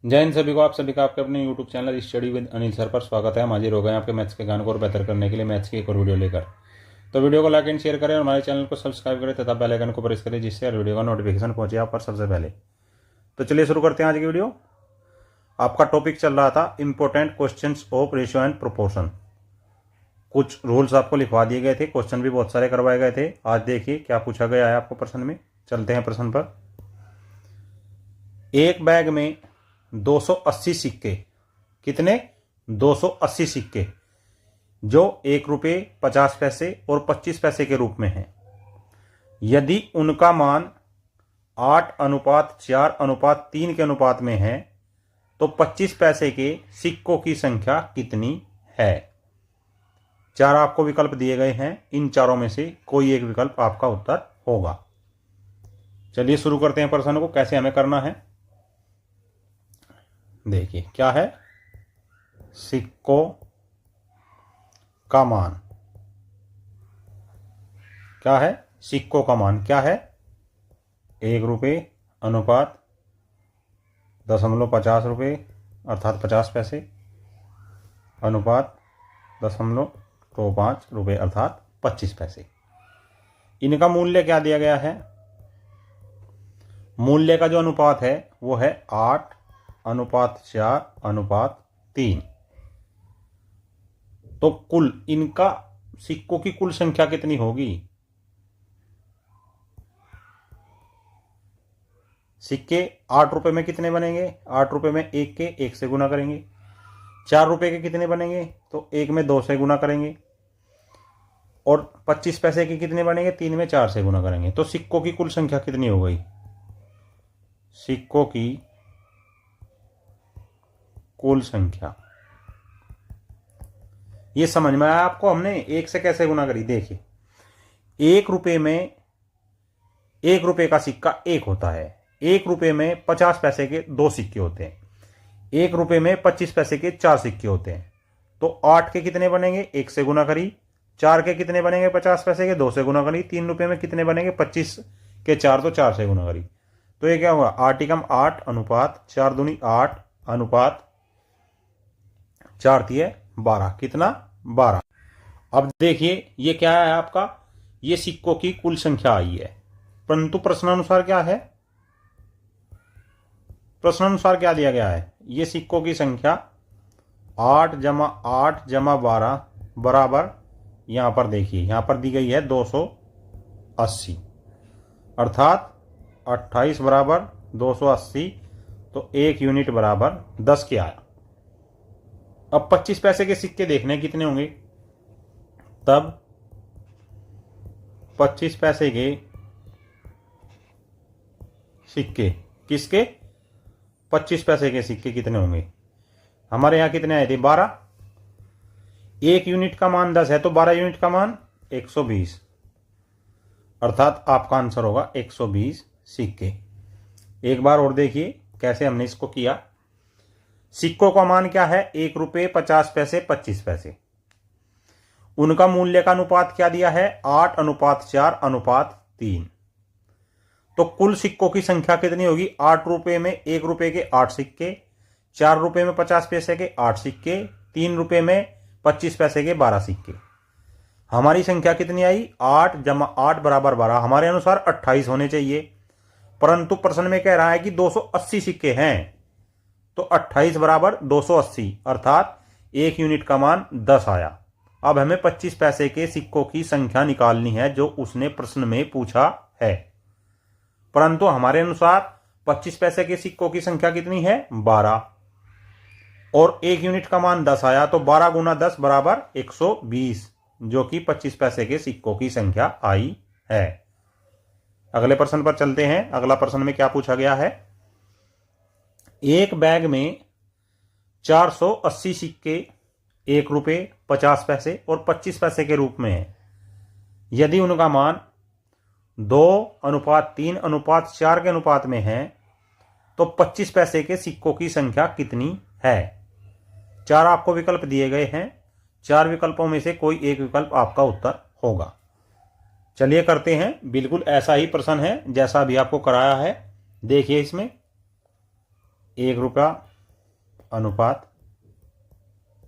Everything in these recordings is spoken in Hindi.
जय हिंद सभी को। आप सभी का आपके अपने YouTube channel study with Anil sir पर स्वागत है। हम हाजिर हो गए आपके मैथ्स के ज्ञान को और बेहतर करने के लिए मैथ्स की एक और वीडियो लेकर। तो वीडियो को लाइक एंड शेयर करें और हमारे चैनल को सब्सक्राइब करें तथा बेल आइकन को प्रेस करें जिससे हर वीडियो का नोटिफिकेशन पहुंचे आप पर सबसे पहले। तो चलिए शुरू करते हैं आज की वीडियो। आपका टॉपिक चल रहा था important question of ratio and proportion. कुछ रूल्स आपको लिखवा दिए गए थे, क्वेश्चन भी बहुत सारे करवाए गए थे। आज देखिए क्या पूछा गया है आपको प्रश्न में। चलते हैं प्रश्न पर। एक बैग में 280 सिक्के, कितने? 280 सिक्के जो 1 रुपये 50 पैसे और 25 पैसे के रूप में हैं। यदि उनका मान 8:4:3 के अनुपात में है तो 25 पैसे के सिक्कों की संख्या कितनी है? चार आपको विकल्प दिए गए हैं, इन चारों में से कोई एक विकल्प आपका उत्तर होगा। चलिए शुरू करते हैं प्रश्न को। कैसे हमें करना है देखिए। क्या है? सिक्कों का मान। क्या है? सिक्कों का मान क्या है? 1 रुपये अनुपात 0.50 रुपये अर्थात 50 पैसे अनुपात 0.25 रुपये अर्थात 25 पैसे। इनका मूल्य क्या दिया गया है? मूल्य का जो अनुपात है वो है 8:4:3। तो कुल इनका सिक्कों की कुल संख्या कितनी होगी? सिक्के 8 रुपए में कितने बनेंगे? 8 रुपए में 1 के 1 से गुना करेंगे। 4 रुपए के कितने बनेंगे? तो 1 में 2 से गुना करेंगे। और 25 पैसे के कितने बनेंगे? 3 में 4 से गुना करेंगे। तो सिक्कों की कुल संख्या कितनी हो गई? सिक्कों की कुल संख्या ये समझ में आया आपको? हमने 1 से कैसे गुना करी? देखिए, 1 रुपये में 1 रुपये का सिक्का 1 होता है। 1 रुपये में 50 पैसे के 2 सिक्के होते हैं। 1 रुपये में 25 पैसे के 4 सिक्के होते हैं। तो 8 के कितने बनेंगे? 1 से गुना करी। 4 के कितने बनेंगे? 50 पैसे के 2 से गुना करी। 3 रुपये में कितने बनेंगे? 25 के 4, तो 4 से गुना करी। तो ये क्या होगा? 8 अनुपात 4 दूनी 8 अनुपात 4 दिए 12। कितना? 12। अब देखिए ये क्या है आपका? ये सिक्कों की कुल संख्या आई है। परंतु प्रश्नानुसार क्या है? प्रश्नानुसार क्या दिया गया है? ये सिक्कों की संख्या 8+8+12 बराबर, यहां पर देखिए यहां पर दी गई है 280 अर्थात 28 बराबर 280। तो 1 यूनिट बराबर 10 के आया। अब 25 पैसे के सिक्के देखने कितने होंगे। तब 25 पैसे के सिक्के किसके? 25 पैसे के सिक्के कितने होंगे? हमारे यहां कितने आए थे? 12। 1 यूनिट का मान 10 है तो 12 यूनिट का मान 120 अर्थात आपका आंसर होगा 120 सिक्के। एक बार और देखिए कैसे हमने इसको किया। सिक्कों का मान क्या है? 1 रुपये 50 पैसे 25 पैसे। उनका मूल्य का अनुपात क्या दिया है? 8:4:3। तो कुल सिक्कों की संख्या कितनी होगी? 8 रुपये में 1 रुपये के 8 सिक्के, 4 रुपये में 50 पैसे के 8 सिक्के, 3 रुपये में 25 पैसे के 12 सिक्के। हमारी संख्या कितनी आई? 8+8 बराबर 12। हमारे अनुसार 28 होने चाहिए, परंतु प्रश्न में कह रहा है कि 280 सिक्के हैं। तो 28 बराबर 280 अर्थात 1 यूनिट का मान 10 आया। अब हमें 25 पैसे के सिक्कों की संख्या निकालनी है जो उसने प्रश्न में पूछा है। परंतु हमारे अनुसार 25 पैसे के सिक्कों की संख्या कितनी है? 12 और 1 यूनिट का मान 10 आया। तो 12 गुना 10 बराबर 120 जो कि 25 पैसे के सिक्कों की संख्या आई है। अगले प्रश्न पर चलते हैं। अगला प्रश्न में क्या पूछा गया है? एक बैग में 480 सिक्के 1 रुपये 50 पैसे और 25 पैसे के रूप में है। यदि उनका मान 2:3:4 के अनुपात में है तो 25 पैसे के सिक्कों की संख्या कितनी है? चार आपको विकल्प दिए गए हैं। चार विकल्पों में से कोई एक विकल्प आपका उत्तर होगा। चलिए करते हैं। बिल्कुल ऐसा ही प्रश्न है जैसा अभी आपको कराया है। देखिए इसमें 1 रुपया अनुपात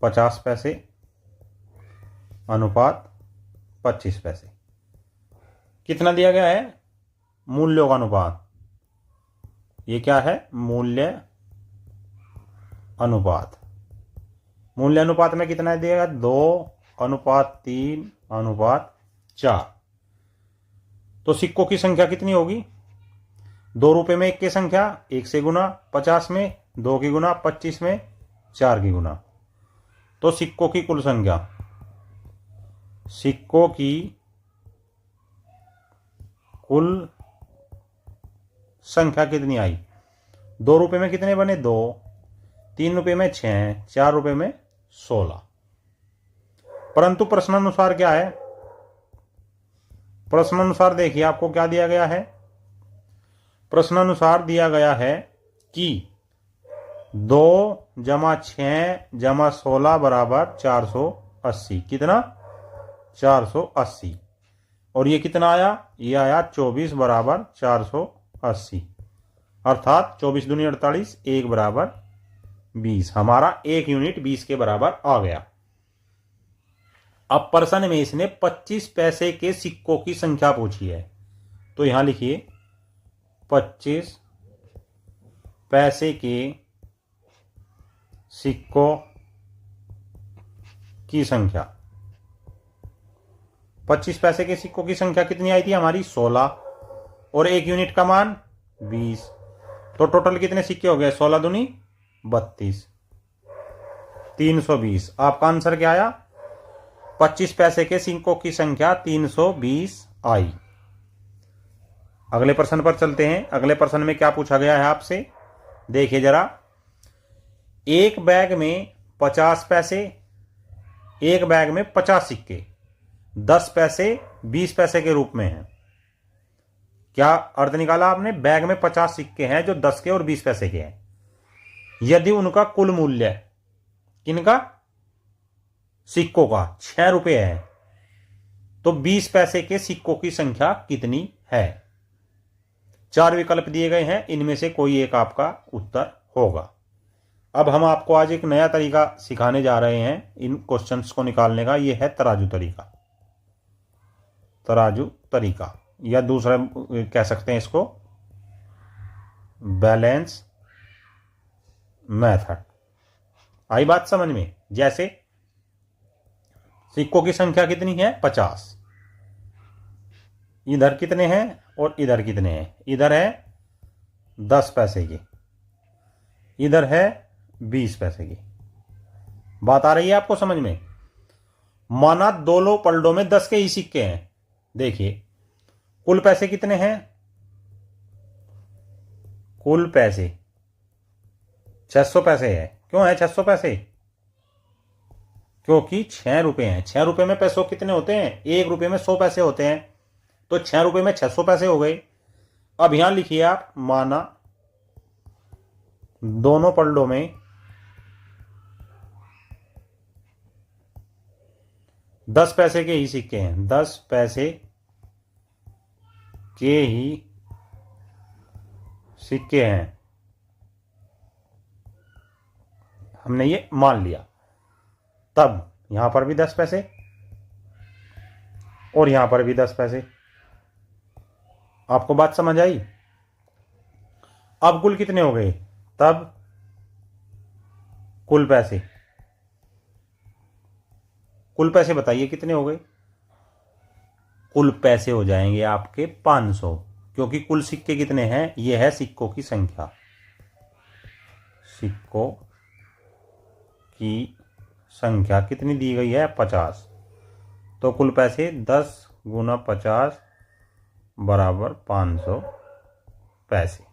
50 पैसे अनुपात 25 पैसे। कितना दिया गया है? मूल्यों का अनुपात। ये क्या है? मूल्य अनुपात। मूल्य अनुपात में कितना दिया गया? 2:3:4। तो सिक्कों की संख्या कितनी होगी? 2 रुपए में 1 की संख्या 1 से गुना, 50 में 2 की गुना, 25 में 4 की गुना। तो सिक्कों की कुल संख्या, सिक्कों की कुल संख्या कितनी आई? 2 रुपए में कितने बने? 2, 3 रुपए में 6, 4 रुपए में 16। परंतु प्रश्नानुसार क्या है? प्रश्नानुसार देखिए आपको क्या दिया गया है। प्रश्नानुसार दिया गया है कि 2 + 6 + 16 बराबर 480। कितना? 480। और ये कितना आया? ये आया 24 बराबर 480। अर्थात 24 दूनी 48, 1 बराबर 20। हमारा 1 यूनिट 20 के बराबर आ गया। अब प्रश्न में इसने 25 पैसे के सिक्कों की संख्या पूछी है, तो यहां लिखिए 25 पैसे के सिक्कों की संख्या। 25 पैसे के सिक्कों की संख्या कितनी आई थी हमारी? 16, और 1 यूनिट का मान 20। तो टोटल कितने सिक्के हो गए? 16 दूनी 32, 320। आपका आंसर क्या आया? 25 पैसे के सिक्कों की संख्या 320 आई। अगले प्रश्न पर चलते हैं। अगले प्रश्न में क्या पूछा गया है आपसे, देखिए जरा। एक बैग में 50 पैसे, एक बैग में 50 सिक्के 10 पैसे 20 पैसे के रूप में हैं। क्या अर्थ निकाला आपने? बैग में 50 सिक्के हैं जो 10 के और 20 पैसे के हैं। यदि उनका कुल मूल्य, किनका? सिक्कों का 6 रुपए है, तो 20 पैसे के सिक्कों की संख्या कितनी है? 4 विकल्प दिए गए हैं, इनमें से कोई एक आपका उत्तर होगा। अब हम आपको आज एक नया तरीका सिखाने जा रहे हैं इन क्वेश्चंस को निकालने का। यह है तराजू तरीका। तराजू तरीका, या दूसरा कह सकते हैं इसको बैलेंस मेथड। आई बात समझ में? जैसे सिक्कों की संख्या कितनी है? 50। इधर कितने हैं और इधर कितने हैं? इधर है 10 पैसे की, इधर है 20 पैसे की। बात आ रही है आपको समझ में? माना दोनों पलड़ों में 10 के ही सिक्के हैं। देखिए कुल पैसे कितने हैं? कुल पैसे 600 पैसे है। क्यों है 600 पैसे? क्योंकि 6 रुपए हैं। 6 रुपए में पैसों कितने होते हैं? 1 रुपए में 100 पैसे होते हैं, तो 6 रुपए में 600 पैसे हो गए। अब यहां लिखिए आप, माना दोनों पलड़ों में 10 पैसे के ही सिक्के हैं, 10 पैसे के ही सिक्के हैं। हमने ये मान लिया। तब यहां पर भी 10 पैसे और यहां पर भी 10 पैसे। आपको बात समझ आई? अब कुल कितने हो गए? तब कुल पैसे, कुल पैसे बताइए कितने हो गए? कुल पैसे हो जाएंगे आपके 500, क्योंकि कुल सिक्के कितने हैं? यह है सिक्कों की संख्या। सिक्कों की संख्या कितनी दी गई है? 50। तो कुल पैसे 10 × 50 बराबर 500 पैसे।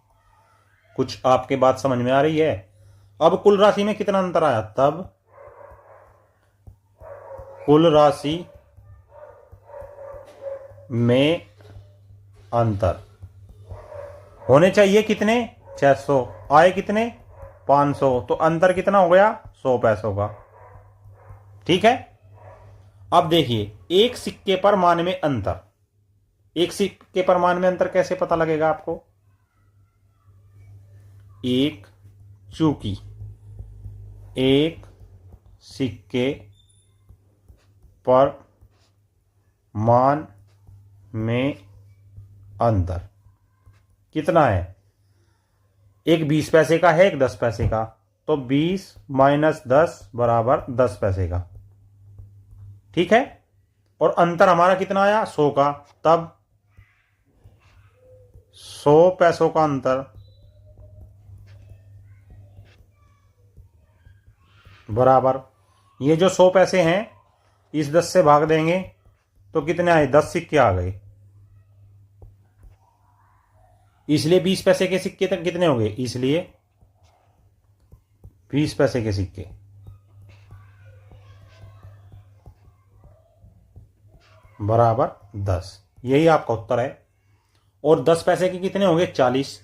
कुछ आपके बात समझ में आ रही है? अब कुल राशि में कितना अंतर आया? तब कुल राशि में अंतर होने चाहिए कितने? 600। आए कितने? 500। तो अंतर कितना हो गया? 100 पैसों का। ठीक है। अब देखिए, एक सिक्के पर मान में अंतर। एक सिक्के पर मान में अंतर कैसे पता लगेगा आपको? एक चूंकि एक सिक्के पर मान में अंतर कितना है? एक 20 पैसे का है, एक 10 पैसे का, तो 20 माइनस 10 बराबर 10 पैसे का। ठीक है, और अंतर हमारा कितना आया? 100 का। तब 100 पैसों का अंतर बराबर, ये जो 100 पैसे हैं इस 10 से भाग देंगे तो कितने आए? 10 सिक्के आ गए। इसलिए 20 पैसे के सिक्के तक कितने हो गए? इसलिए 20 पैसे के सिक्के बराबर 10, यही आपका उत्तर है। और 10 पैसे के कितने होंगे? 40।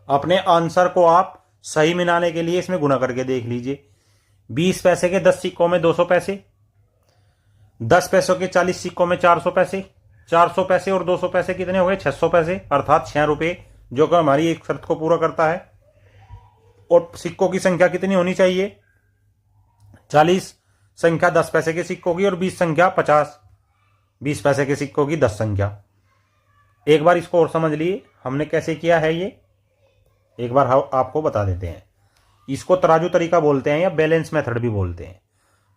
अपने आंसर को आप सही मिलाने के लिए इसमें गुना करके देख लीजिए। 20 पैसे के 10 सिक्कों में 200 पैसे, 10 पैसों के 40 सिक्कों में 400 पैसे, 400 पैसे और 200 पैसे कितने हो गए? 600 पैसे, अर्थात 6 रुपए, जो कि हमारी एक शर्त को पूरा करता है। और सिक्कों की संख्या कितनी होनी चाहिए? 40 संख्या 10 पैसे के सिक्कों की और 20 संख्या 20 पैसे के सिक्कों की 10 संख्या। एक बार इसको और समझ लिए हमने कैसे किया है, ये एक बार आपको बता देते हैं। इसको तराजू तरीका बोलते हैं या बैलेंस मेथड भी बोलते हैं।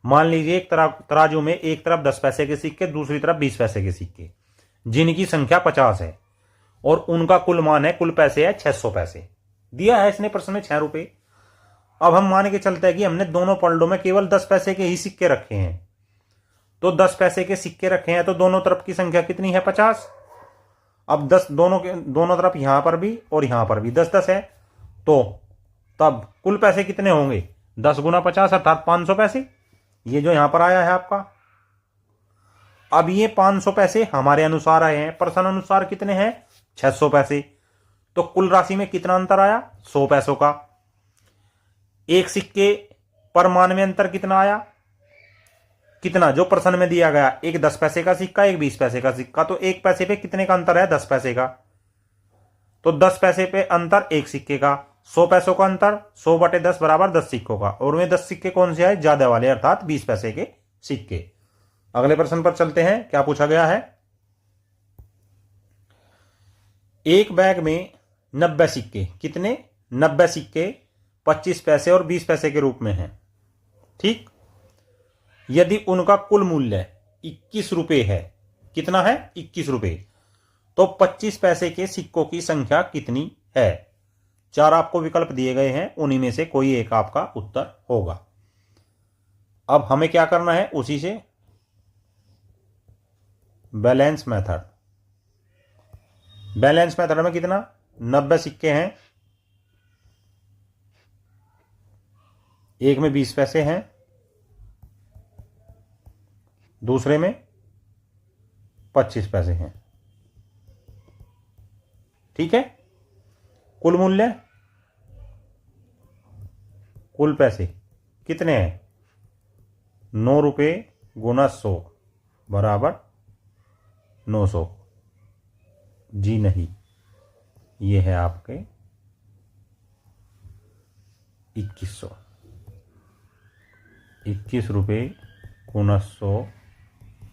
मान लीजिए एक तराजू में एक तरफ 10 पैसे के सिक्के, दूसरी तरफ 20 पैसे के सिक्के, जिनकी संख्या 50 है और उनका कुल मान है, कुल पैसे है 600 पैसे। दिया है इसने प्रश्न में 6 रुपए। अब हम मान के चलते हैं कि हमने दोनों पलड़ों में केवल 10 पैसे के ही सिक्के रखे हैं, तो 10 पैसे के सिक्के रखे हैं तो दोनों तरफ की संख्या कितनी है? 50। अब 10 दोनों तरफ यहां पर भी और यहां पर भी 10-10 है, तो तब कुल पैसे कितने होंगे? 10 गुना 50 अर्थात 500 पैसे। ये जो यहां पर आया है आपका। अब ये 500 पैसे हमारे अनुसार आए हैं, प्रश्न अनुसार कितने हैं? 600 पैसे। तो कुल राशि में कितना अंतर आया? 100 पैसों का। एक सिक्के पर मान में अंतर कितना आया? कितना जो प्रश्न में दिया गया, एक 10 पैसे का सिक्का, एक 20 पैसे का सिक्का, तो एक पैसे पे कितने का अंतर है? 10 पैसे का। तो 10 पैसे पे अंतर एक सिक्के का, 100 पैसों का अंतर 100 बटे 10 बराबर 10 सिक्कों का। और वे 10 सिक्के कौन से आए? ज्यादा वाले, अर्थात 20 पैसे के सिक्के। अगले प्रश्न पर चलते हैं। क्या पूछा गया है? एक बैग में 90 सिक्के, कितने? 90 सिक्के 25 पैसे और 20 पैसे के रूप में हैं। ठीक, यदि उनका कुल मूल्य 21 रुपए है, कितना है? 21 रुपए, तो 25 पैसे के सिक्कों की संख्या कितनी है? 4 आपको विकल्प दिए गए हैं, उन्हीं में से कोई एक आपका उत्तर होगा। अब हमें क्या करना है? उसी से बैलेंस मेथड। बैलेंस मेथड में कितना? 90 सिक्के हैं, एक में 20 पैसे हैं, दूसरे में 25 पैसे हैं। ठीक है, कुल मूल्य, कुल पैसे कितने हैं? 9 रुपये गुना 100 बराबर 900। जी नहीं, ये है आपके 2100। 21 रुपये गुना 100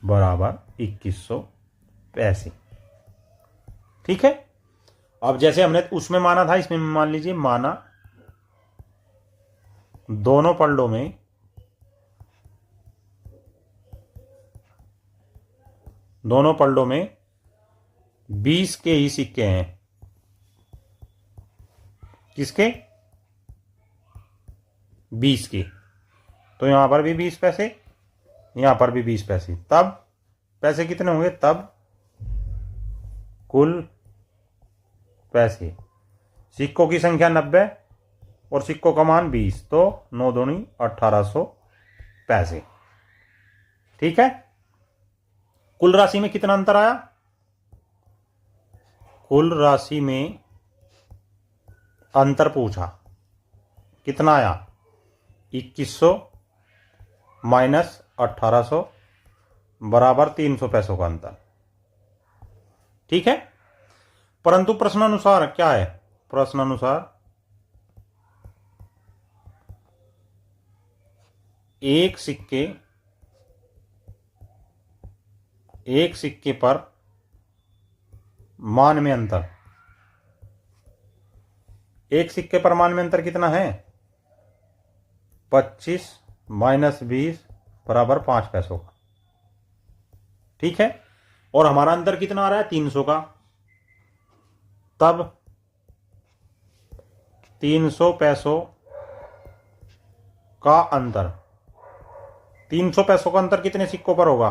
बराबर 2100 पैसे। ठीक है, अब जैसे हमने उसमें माना था, इसमें मान लीजिए माना दोनों पलड़ों में दोनों पलड़ों में 20 के ही सिक्के हैं। किसके? 20 के। तो यहां पर भी 20 पैसे, यहां पर भी 20 पैसे, तब पैसे कितने होंगे? तब कुल पैसे, सिक्कों की संख्या 90 और सिक्कों का मान 20, तो 9 दूनी 1800 पैसे। ठीक है, कुल राशि में कितना अंतर आया? कुल राशि में अंतर पूछा, कितना आया? 2100 माइनस 1800 बराबर 300 पैसों का अंतर। ठीक है, परंतु प्रश्नानुसार क्या है? प्रश्नानुसार एक सिक्के पर मान में अंतर, एक सिक्के पर मान में अंतर कितना है? 25 माइनस 20 बराबर 5 पैसों का। ठीक है, और हमारा अंतर कितना आ रहा है? 300 का। तब 300 पैसों का अंतर, 300 पैसों का अंतर कितने सिक्कों पर होगा?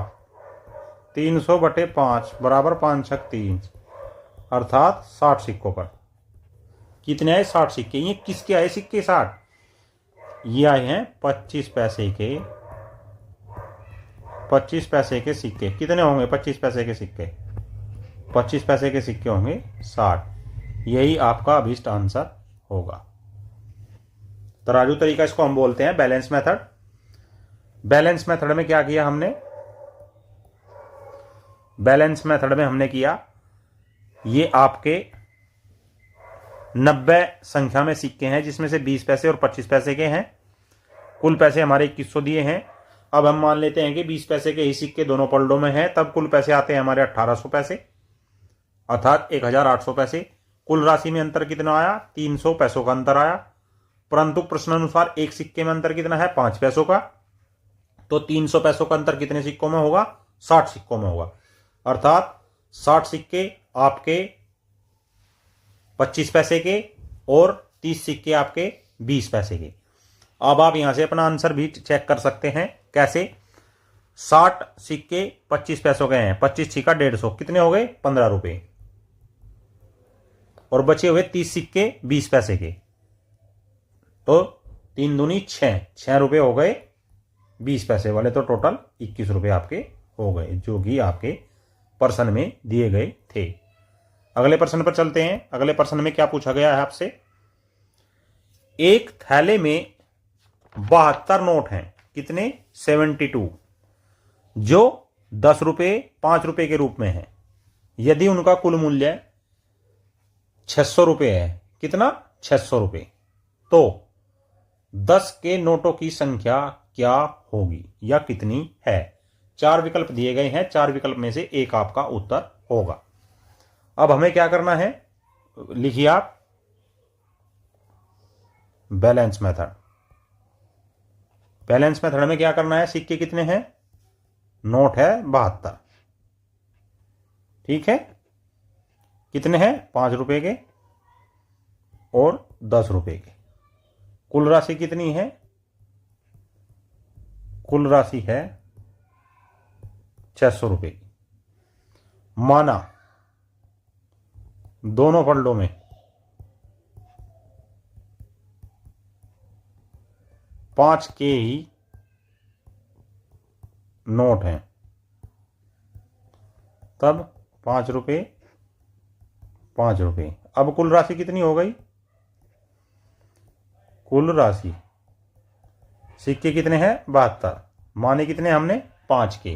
300/5 बराबर 5 छक 30, अर्थात 60 सिक्कों पर। कितने आए? 60 सिक्के। ये किसके आए सिक्के? 60। ये आए हैं 25 पैसे के, 25 पैसे के सिक्के। कितने होंगे 25 पैसे के सिक्के? 25 पैसे के सिक्के होंगे 60। यही आपका अभीष्ट आंसर होगा। तराजू तरीका इसको हम बोलते हैं बैलेंस मेथड। बैलेंस मेथड में क्या किया हमने? बैलेंस मेथड में हमने किया, ये आपके 90 संख्या में सिक्के हैं जिसमें से 20 पैसे और 25 पैसे के हैं। कुल पैसे हमारे 2100 दिए हैं। अब हम मान लेते हैं कि 20 पैसे के ही सिक्के दोनों पलड़ों में हैं, तब कुल पैसे आते हैं हमारे 1800 पैसे, अर्थात 1800 पैसे। कुल राशि में अंतर कितना आया? 300 पैसों का अंतर आया। परंतु प्रश्नानुसार एक सिक्के में अंतर कितना है? 5 पैसों का। तो 300 पैसों का अंतर कितने सिक्कों में होगा? 60 सिक्कों में होगा। अर्थात 60 सिक्के आपके 25 पैसे के और 30 सिक्के आपके 20 पैसे के। अब आप यहां से अपना आंसर भी चेक कर सकते हैं। कैसे? 60 सिक्के 25 पैसों के हैं, 25 सिक्का 150, कितने हो गए? 15 रुपए। और बचे हुए 30 सिक्के 20 पैसे के, तो 3 दूनी 6 रुपए हो गए 20 पैसे वाले। तो टोटल 21 रुपए आपके हो गए, जो कि आपके प्रश्न में दिए गए थे। अगले प्रश्न पर चलते हैं। अगले प्रश्न में क्या पूछा गया है आपसे? एक थैले में 72 नोट हैं। कितने? 72, जो 10 रुपए 5 रुपए के रूप में है। यदि उनका कुल मूल्य 600 रुपए है। कितना? 600 रुपए। तो 10 के नोटों की संख्या क्या होगी या कितनी है? 4 विकल्प दिए गए हैं, 4 विकल्प में से एक आपका उत्तर होगा। अब हमें क्या करना है? लिखिए आप बैलेंस मेथड। बैलेंस मेथड में क्या करना है? सिक्के कितने हैं? नोट है 72। ठीक है, कितने हैं? 5 रुपए के और 10 रुपए के। कुल राशि कितनी है? कुल राशि है 600 रुपए की। माना दोनों पलड़ों में 5 के ही नोट हैं, तब 5 रुपए 5 रुपए। अब कुल राशि कितनी हो गई? कुल राशि सिक्के कितने हैं? 72, माने कितने हमने? 5 के,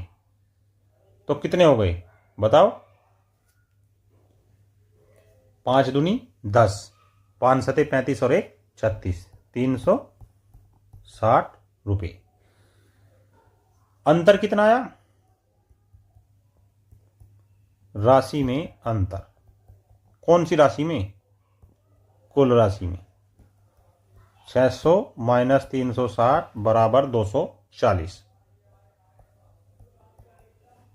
तो कितने हो गए बताओ? 5 दूनी 10, 5 सते 35 और 1 36, 360 रुपए। अंतर कितना आया? राशि में अंतर। कौन सी राशि में? कुल राशि में। 600 माइनस 360 बराबर 240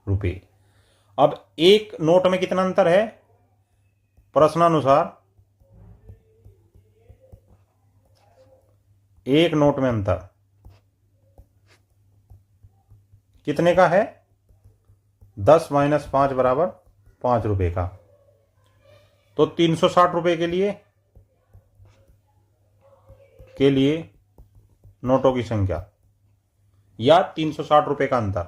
रुपए। अब एक नोट में कितना अंतर है? प्रश्नानुसार एक नोट में अंतर कितने का है? 10 माइनस 5 बराबर 5 रुपए का। तो 360 रुपए के लिए नोटों की संख्या या 360 रुपए का अंतर,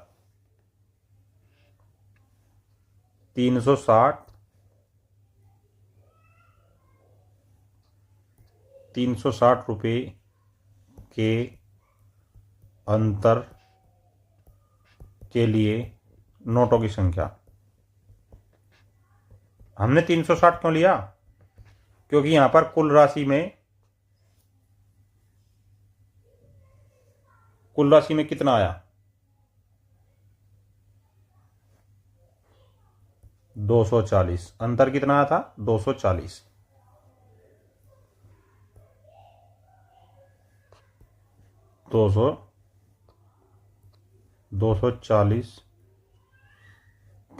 360 रुपए के अंतर के लिए नोटों की संख्या। हमने 360 क्यों लिया? क्योंकि यहां पर कुल राशि में कुल राशि में कितना आया? 240। अंतर कितना आया था? 240। 240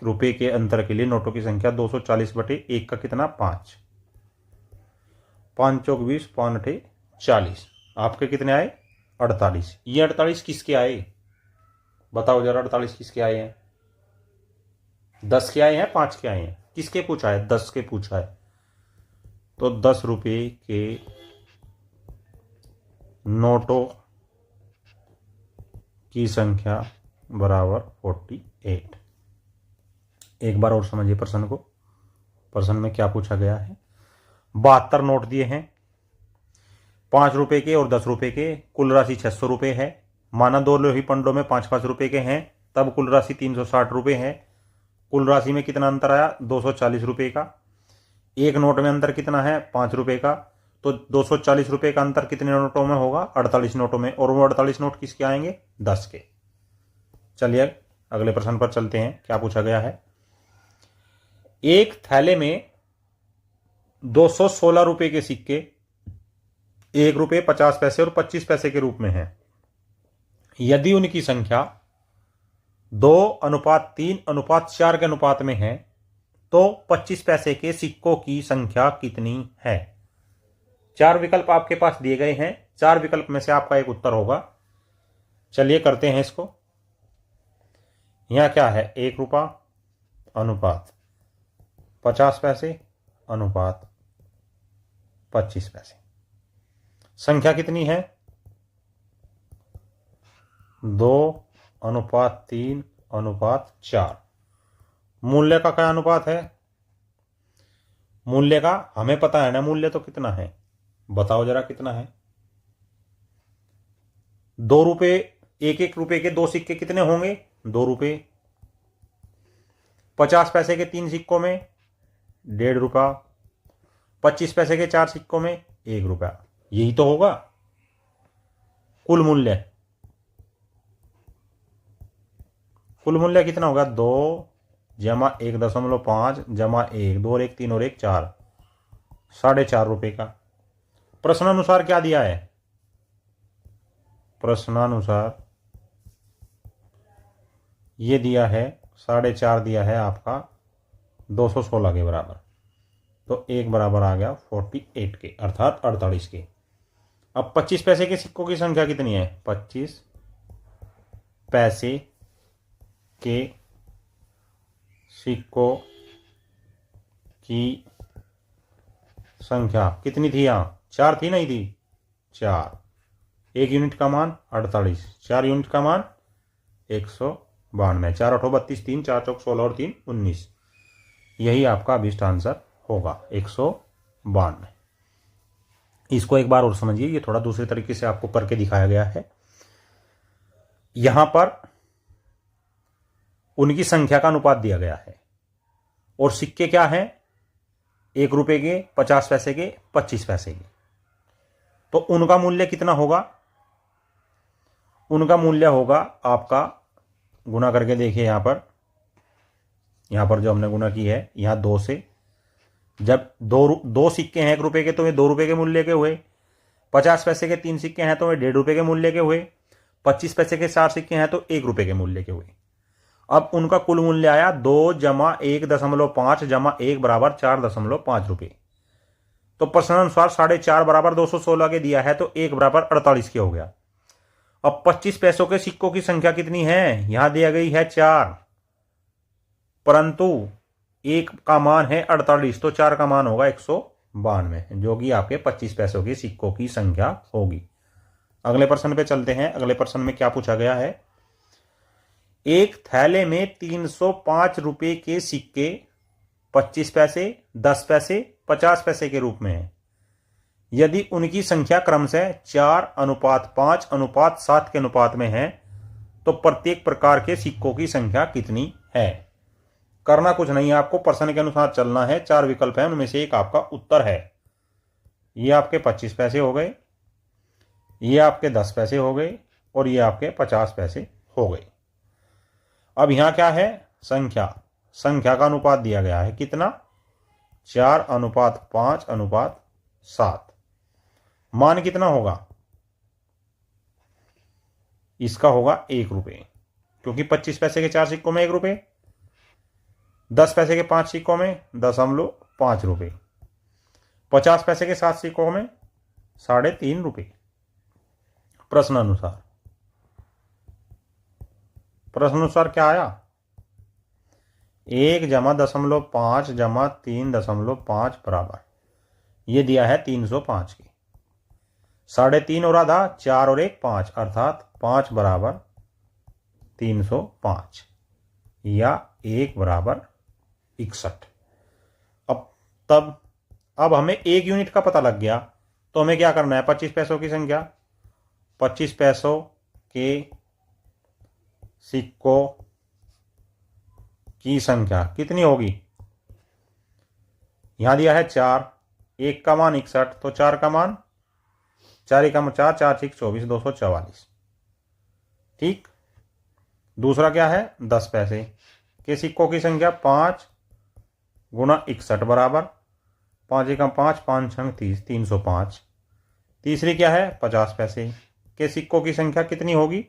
रुपए के अंतर के लिए नोटों की संख्या 240/1 का कितना? 5। 5 चौक 20, 5 अठे 40। आपके कितने आए? 48। ये 48 किसके आए बताओ जरा? 48 किसके आए हैं? 10 के आए हैं, 5 के आए हैं? किसके पूछा है? 10 के पूछा है। तो 10 रुपए के नोटों की संख्या बराबर 48। एक बार और समझिए प्रश्न को। प्रश्न में क्या पूछा गया है? 72 नोट दिए हैं, 5 रुपए के और 10 रुपए के। कुल राशि 600 रुपए है। माना 2 लोही पंडों में 5-5 रुपए के हैं, तब कुल राशि 360 रुपए है। कुल राशि में कितना अंतर आया? 240 रुपए का। एक नोट में अंतर कितना है? 5 रुपए का। तो 240 रुपए का अंतर कितने नोटों में होगा? 48 नोटों में। और वो 48 नोट किसके आएंगे? 10 के। चलिए अगले प्रश्न पर चलते हैं। क्या पूछा गया है? एक थैले में 216 रुपए के सिक्के 1 रुपए 50 पैसे और 25 पैसे के रूप में है। यदि उनकी संख्या 2:3:4 के अनुपात में है तो 25 पैसे के सिक्कों की संख्या कितनी है? 4 विकल्प आपके पास दिए गए हैं। 4 विकल्प में से आपका एक उत्तर होगा। चलिए करते हैं इसको। यहां क्या है? 1 रुपया अनुपात 50 पैसे अनुपात 25 पैसे। संख्या कितनी है? 2:3:4। मूल्य का क्या अनुपात है? मूल्य का हमें पता है ना, मूल्य तो कितना है बताओ जरा? कितना है? 2 रुपए, 1-1 रुपए के 2 सिक्के कितने होंगे? 2 रुपए। 50 पैसे के 3 सिक्कों में 1.5 रुपया। 25 पैसे के 4 सिक्कों में 1 रुपया। यही तो होगा कुल मूल्य। कुल मूल्य कितना होगा? 2 जमा 1.5 जमा 1, 2 और 1 3 और 1 4, 4.5 रुपए का। प्रश्नानुसार क्या दिया है? प्रश्नानुसार ये दिया है 4.5 दिया है आपका 216 के बराबर। तो एक बराबर आ गया 48 के, अर्थात 48 के। अब 25 पैसे के सिक्कों की संख्या कितनी है? 25 पैसे के सिक्कों की संख्या कितनी थी? यहां 4 थी, नहीं थी? 4। 1 यूनिट का मान 48, 4 यूनिट का मान 192। 4 8 32, 3 4 चौक 16 और 3 19। यही आपका अभिष्ट आंसर होगा 192। इसको एक बार और समझिए। ये थोड़ा दूसरे तरीके से आपको करके दिखाया गया है। यहां पर उनकी संख्या का अनुपात दिया गया है और सिक्के क्या हैं? 1 रुपए के, 50 पैसे के, 25 पैसे के। तो उनका मूल्य कितना होगा? उनका मूल्य होगा आपका, गुना करके देखिए यहां पर जो हमने गुना की है, यहां 2 से। जब दो सिक्के हैं 1 रुपए के तो वे 2 रुपए के मूल्य के हुए। 50 पैसे के 3 सिक्के हैं तो वे 1.5 रुपए के मूल्य के हुए। 25 पैसे के 4 सिक्के हैं तो 1 रुपए के मूल्य के हुए। अब उनका कुल मूल्य आया 2 जमा 1.5 जमा 1 बराबर 4.5 रुपए। तो प्रश्नानुसार 4.5 बराबर 216 के दिया है तो 1 बराबर 48 के हो गया। अब 25 पैसों के सिक्कों की संख्या कितनी है? यहां दिया गई है 4, परंतु 1 का मान है 48, तो 4 का मान होगा 192, जो कि आपके 25 पैसों के सिक्कों की संख्या होगी। अगले प्रश्न पे चलते हैं। अगले प्रश्न में क्या पूछा गया है? एक थैले में 305 रुपए के सिक्के 25 पैसे, 10 पैसे, 50 पैसे के रूप में है। यदि उनकी संख्या क्रमशः 4:5:7 के अनुपात में है तो प्रत्येक प्रकार के सिक्कों की संख्या कितनी है? करना कुछ नहीं है, आपको प्रश्न के अनुसार चलना है। 4 विकल्प हैं, उनमें से एक आपका उत्तर है। ये आपके 25 पैसे हो गए, ये आपके 10 पैसे हो गए, और ये आपके 50 पैसे हो गए। अब यहां क्या है, संख्या का अनुपात दिया गया है कितना, 4:5:7। मान कितना होगा, इसका होगा 1 रुपये, क्योंकि 25 पैसे के 4 सिक्कों में 1 रुपये, 10 पैसे के 5 सिक्कों में 0.5 रुपये, 50 पैसे के 7 सिक्कों में 3.5 रुपये। प्रश्नानुसार क्या आया, 1 + 0.5 + 3.5 बराबर, ये दिया है 305 के। 3.5 और आधा 4 और 1 5, अर्थात 5 बराबर 305 या 1 बराबर 61। अब हमें 1 यूनिट का पता लग गया, तो हमें क्या करना है, 25 पैसों की संख्या, 25 पैसों के सिक्कों की संख्या कितनी होगी, यहां दिया है 4, 1 का मान 61, तो 4 का मान 4 × 4 4 × 24 244। ठीक। दूसरा क्या है, 10 पैसे के सिक्कों की संख्या 5 × 61 बराबर 5 × 5 5 × 30 305। तीसरी क्या है, 50 पैसे के सिक्कों की संख्या कितनी होगी,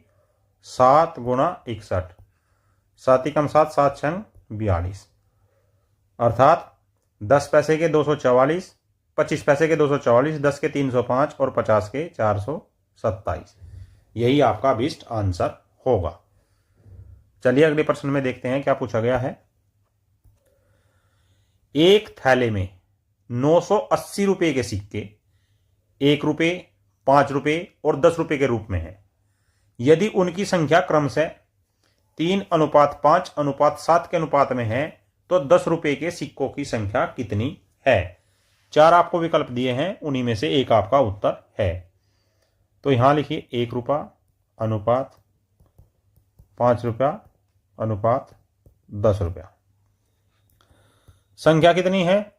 7 × 61, 7 × 7 7 × 42, अर्थात 10 पैसे के 244, 25 पैसे के 244, 10 के 305 और 50 के 427। यही आपका अभीष्ट आंसर होगा। चलिए अगले प्रश्न में देखते हैं क्या पूछा गया है। एक थैले में 980 रुपए के सिक्के 1 रुपये, 5 रुपये और 10 रुपये के रूप में है। यदि उनकी संख्या क्रमशः 3:5:7 के अनुपात में है, तो 10 रुपये के सिक्कों की संख्या कितनी है। 4 आपको विकल्प दिए हैं, उन्हीं में से एक आपका उत्तर है। तो यहां लिखिए 1 रुपया अनुपात 5 रुपया अनुपात 10 रुपया। संख्या कितनी है,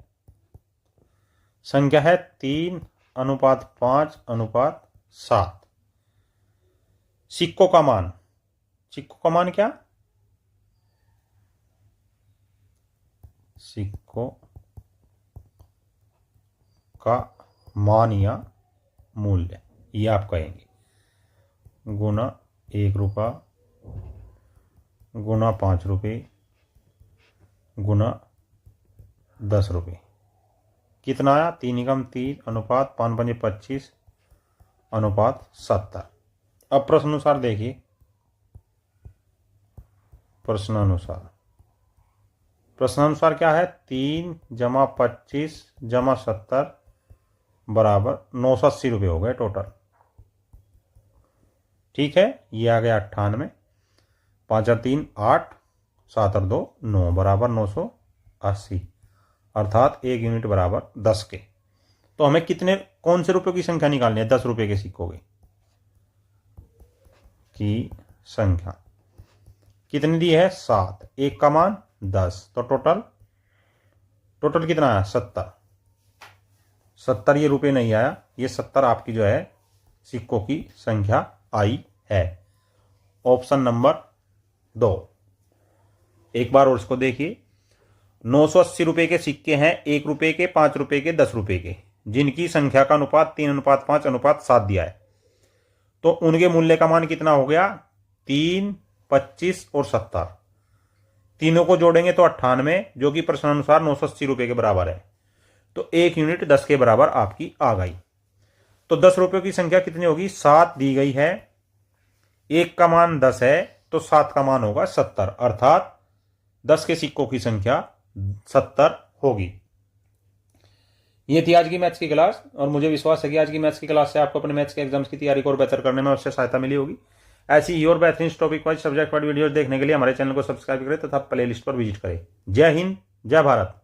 संख्या है 3:5:7। सिक्कों का मान क्या, सिक्कों का मान या मूल्य, ये आप कहेंगे, गुना 1 रुपया गुना 5 रुपये गुना 10 रुपये, कितना आया, 3 × 3 अनुपात 5 × 5 = 25 अनुपात 70। अब प्रश्नानुसार देखिए, प्रश्नानुसार क्या है, 3 + 25 + 70 बराबर 980 रुपये हो गए टोटल। ठीक है, ये आ गया 98, 5 और 3 8, 7 और 2 9 बराबर 980, अर्थात 1 यूनिट बराबर 10 के। तो हमें कौन से रुपयों की संख्या निकालनी है, 10 रुपये के सिक्कों की संख्या कितनी दी है, 7, 1 का मान 10, तो टोटल कितना आया, 70। ये रुपये नहीं आया, ये 70 आपकी जो है सिक्कों की संख्या आई है। Option number 2। एक बार और इसको देखिए, 980 रुपये के सिक्के हैं, 1 रुपये के, 5 रुपये के, 10 रुपये के, जिनकी संख्या का अनुपात 3:5:7 दिया है। तो उनके मूल्य का मान कितना हो गया, 3, 25 और 70। तीनों को जोड़ेंगे तो 98, जो कि प्रश्नानुसार 980 रुपये के बराबर है। तो 1 यूनिट 10 के बराबर आपकी आ गई। तो 10 रुपयों की संख्या कितनी होगी, 7 दी गई है, 1 का मान 10 है, तो 7 का मान होगा 70, अर्थात 10 के सिक्कों की संख्या 70 होगी। ये थी आज की मैथ्स की क्लास, और मुझे विश्वास है कि आज की मैथ्स की क्लास से आपको अपने मैथ्स के एग्जाम्स की तैयारी को और बेहतर करने में अवश्य सहायता मिली होगी। ऐसी ही और बेहतरीन topic wise subject wise videos देखने के लिए हमारे चैनल को सब्सक्राइब करें तथा प्लेलिस्ट पर विजिट करें। जय हिंद, जय भारत।